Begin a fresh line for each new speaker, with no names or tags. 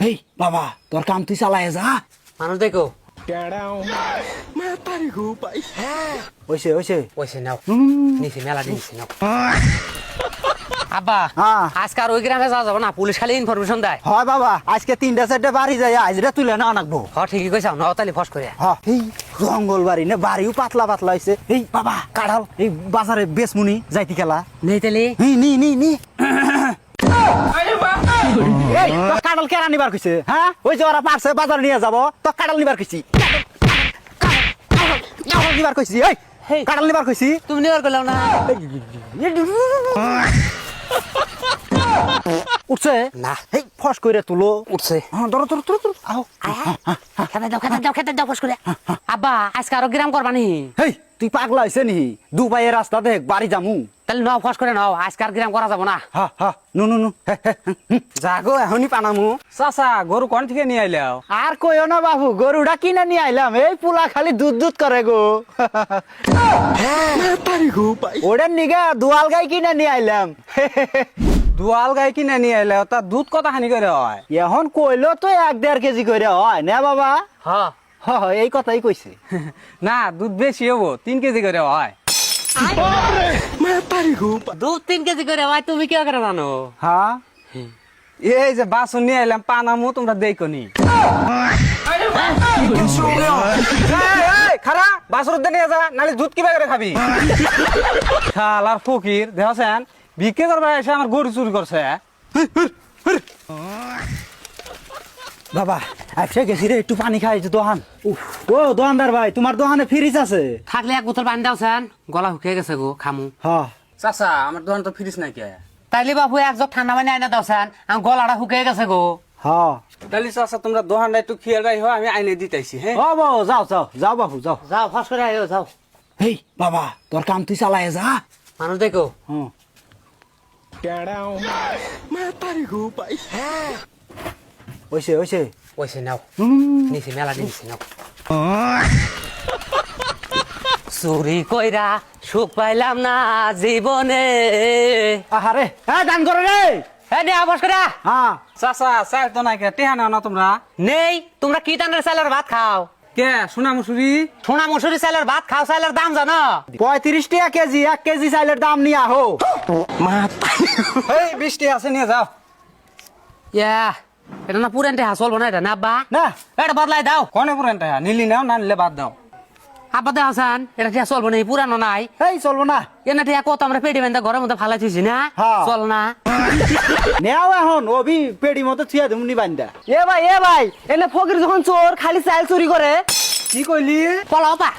হেই বাবা তোর কাম তুই চালায় যা
মানুষ দেখো
ওইসে ওইসে
পয়সা নাও নিচে মেলা নিচে নাও আব্বা
হ্যাঁ।
আজকে আর ওই গ্রামে যাওয়া যাবো না, পুলিশ খালি ইনফরমেশন দেয়।
হয় বাবা আজকে 3টা 4টা বাড়ি যায় আজরা তুলে না আনাকবো।
হ ঠিকই কইছাও, নাও তালি ফস করে।
এই জঙ্গল বাড়ি না বাড়িও পাতলা পাতলা হয়েছে। এই বাবা কাঁঠাল এই বাজারে বেসমুনি যাইতি খেলা
নেই তালি
নি নি নি এই তোর কাঁঠাল কেনা নিবার কইছে? হ্যাঁ ওই যে ওরা পারছে বাজার নিয়ে যাব তো কাঁঠাল নিবার কইছি। কাঁঠাল নিবার কইছি এই কাঁঠাল নিবার কইছি।
তুমি নেওয়ার করলাম না।
উঠছে
না
এই ফস করে তুলো
উঠছে।
হ্যাঁ ধরো ধরো ধরো আও
খেতে দাও ফস করে। আব্বা আজকে আরো গ্রাম করবানি?
হেই তুই পাগলা হইছে নি? দু পায়ে রাস্তা দেখ বাড়ি যামু।
তাহলে নাও ফস করে নাও, আজকে আর গ্রাম করা যাবো না।
হা হা নু নু নু
যাগো এখনই পানামু। চাচা গরু কোন থেকে নিয়ে আইলাও?
আর কইও না বাবু, গরুটা কিনে নিয়ে আইলাম। এই পুলা খালি দুধ দুধ করে গো। ওটা নিগা দুয়াল গাই কিনে নিয়ে আইলাম।
দুয়াল গাই কিনে নিয়ে আইলাও, তা দুধ কত হানি করে হয়?
এখন কইলো তো 1-1.5 কেজি করে হয় না বাবা?
হ্যাঁ
এই কথাই কইছে।
না দুধ বেশি হবো, 3 কেজি করে হয়।
দুধ 3 কেজি করে হয়, তুমি কি করে জানো?
হ্যাঁ
এই যে বাসন নিয়ে আইলাম পানামু, তোমরা দেখো নি। খারা বাসর নিয়ে যা, নালে দুধ কিবা করে খাবি? শালার ফকির দেখছেন ভিক্ষে করবে এসে আমার গরু চুরি করছে।
বাবা আইসে গেছি রে, একটু পানি খাই দোহান। ও দোকানদার ভাই তোমার দোকানে ফ্রিজ আছে?
থাকলে এক বোতল পানি দাওছেন, গলা শুকিয়ে গেছে গো, খামু।
হ্যাঁ
চাচা আমার দোকান তো ফ্রিজ নাই কে?
তাইলে বাবু এক জগ ঠান্ডা পানি আইনা দাওছেন, আমার গলাটা শুকিয়ে গেছে গো।
হ্যাঁ
তাহলে চাচা তোমরা দোকানটা একটু খেয়াল রাখো, আমি আইনে দিতেছি। হ্যাঁ
ও বাবু যাও যাও যাও বাবু যাও।
যাও ফস করে আইও যাও।
হেই বাবা তোর কাম তুই চালায় যা।
মানুষ দেখো
হুম ওইসে ওইসে
পয়সা নাও নিচে মেলা নিচে নাও। চুরি কইরা সুখ পাইলাম না জীবনে।
আহারে হ্যাঁ দান করে রে।
হ্যাঁ নে আবাস করে।
হ্যাঁ
চাচা চাল তো নাই কে? টেহা নাও না তোমরা?
নেই, তোমরা কি টানের চালের ভাত খাও?
কে সোনা মুসুরি?
সোনা মসুরি চালের ভাত খাও, চালের দাম জানো?
35 টাকা কেজি। 1 কেজি চাইলের দাম নিয়ে আহো।
এই 20 টাকা আছে নিয়ে যাও।
ইয়া এটা না পুরানটা হাসল না, এটা না আব্বা?
না
এটা বদলাই দাও।
কনে পুরান টাকা নিলি নাও, না নিলে বাদ দাও।
আব্বা দেখ হাসান, এটা ঠিক চলবো না, পুরানো নাই।
এই চলবো না।
এনে ঠিক কত আমরা পেটি বেঁধে ঘরের মধ্যে ফালাই থুইছি না,
হ্যাঁ।
চল না।
নেও এখন অভি পেড়ি মতো থুয়া দেমনি বান্দা।
এ ভাই এনে ফকির যখন চোর খালি চাল চুরি করে।
কি কইলি?
পলাও পা